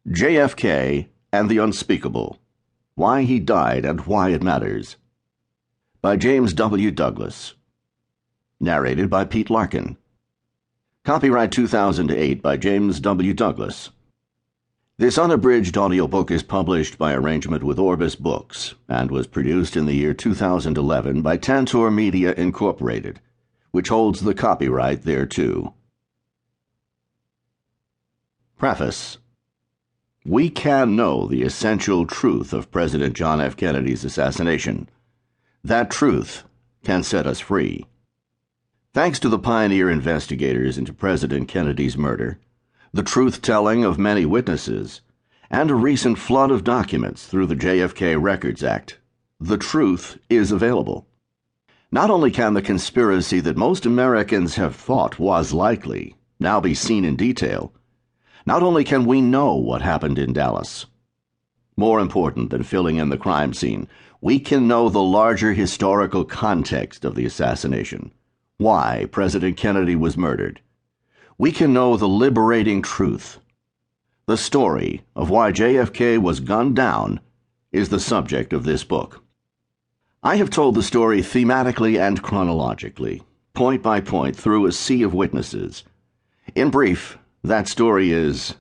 JFK and the Unspeakable: Why He Died and Why It Matters, by James W. Douglas. Narrated by Pete Larkin. Copyright 2008 by James W. Douglas. This unabridged audiobook is published by arrangement with Orbis Books and was produced in the year 2011 by Tantor Media Incorporated, which holds the copyright thereto. Preface. We can know the essential truth of President John F. Kennedy's assassination. That truth can set us free. Thanks to the pioneer investigators into President Kennedy's murder, the truth-telling of many witnesses, and a recent flood of documents through the JFK Records Act, the truth is available. Not only can the conspiracy that most Americans have thought was likely now be seen in detail, not only can we know what happened in Dallas. More important than filling in the crime scene, we can know the larger historical context of the assassination, why President Kennedy was murdered. We can know the liberating truth. The story of why JFK was gunned down is the subject of this book. I have told the story thematically and chronologically, point by point through a sea of witnesses. In brief, that story is: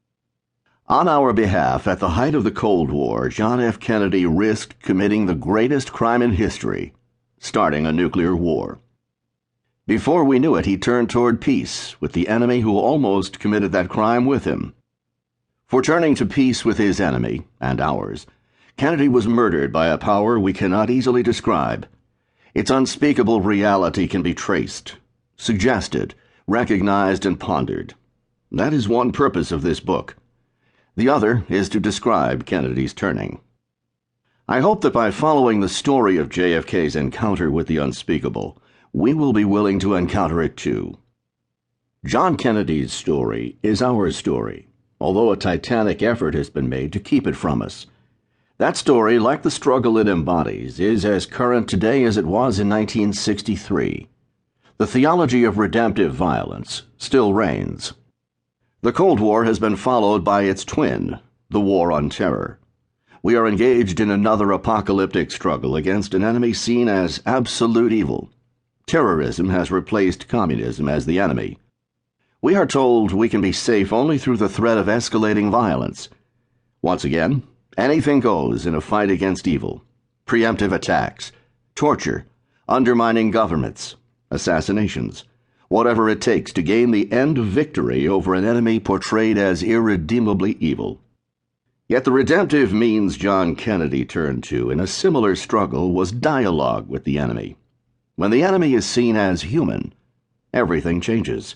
on our behalf, at the height of the Cold War, John F. Kennedy risked committing the greatest crime in history, starting a nuclear war. Before we knew it, he turned toward peace with the enemy who almost committed that crime with him. For turning to peace with his enemy, and ours, Kennedy was murdered by a power we cannot easily describe. Its unspeakable reality can be traced, suggested, recognized, and pondered. That is one purpose of this book. The other is to describe Kennedy's turning. I hope that by following the story of JFK's encounter with the unspeakable, we will be willing to encounter it too. John Kennedy's story is our story, although a titanic effort has been made to keep it from us. That story, like the struggle it embodies, is as current today as it was in 1963. The theology of redemptive violence still reigns. The Cold War has been followed by its twin, the War on Terror. We are engaged in another apocalyptic struggle against an enemy seen as absolute evil. Terrorism has replaced communism as the enemy. We are told we can be safe only through the threat of escalating violence. Once again, anything goes in a fight against evil. Preemptive attacks, torture, undermining governments, assassinations. Whatever it takes to gain the end victory over an enemy portrayed as irredeemably evil. Yet the redemptive means John Kennedy turned to in a similar struggle was dialogue with the enemy. When the enemy is seen as human, everything changes.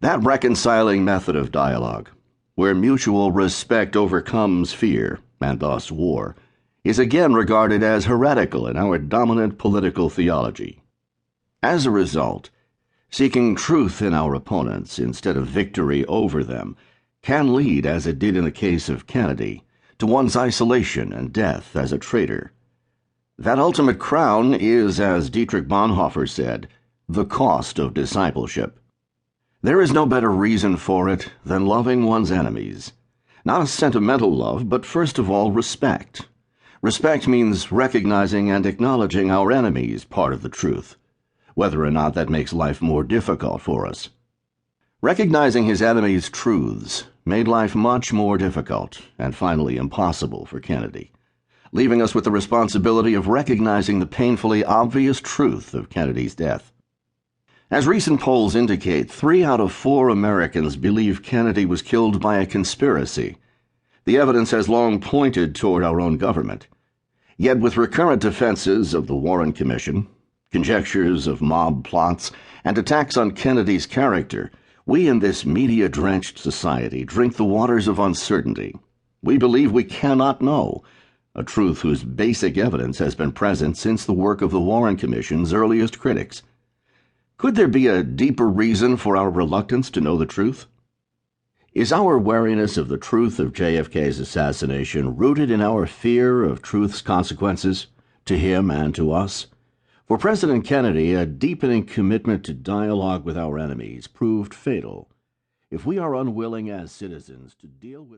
That reconciling method of dialogue, where mutual respect overcomes fear, and thus war, is again regarded as heretical in our dominant political theology. As a result, seeking truth in our opponents instead of victory over them can lead, as it did in the case of Kennedy, to one's isolation and death as a traitor. That ultimate crown is, as Dietrich Bonhoeffer said, the cost of discipleship. There is no better reason for it than loving one's enemies. Not a sentimental love, but first of all, respect. Respect means recognizing and acknowledging our enemies part of the truth, whether or not that makes life more difficult for us. Recognizing his enemies' truths made life much more difficult and finally impossible for Kennedy, leaving us with the responsibility of recognizing the painfully obvious truth of Kennedy's death. As recent polls indicate, 3 out of 4 Americans believe Kennedy was killed by a conspiracy. The evidence has long pointed toward our own government. Yet with recurrent defenses of the Warren Commission, conjectures of mob plots, and attacks on Kennedy's character, we in this media-drenched society drink the waters of uncertainty. We believe we cannot know, a truth whose basic evidence has been present since the work of the Warren Commission's earliest critics. Could there be a deeper reason for our reluctance to know the truth? Is our wariness of the truth of JFK's assassination rooted in our fear of truth's consequences, to him and to us? For President Kennedy, a deepening commitment to dialogue with our enemies proved fatal. If we are unwilling as citizens to deal with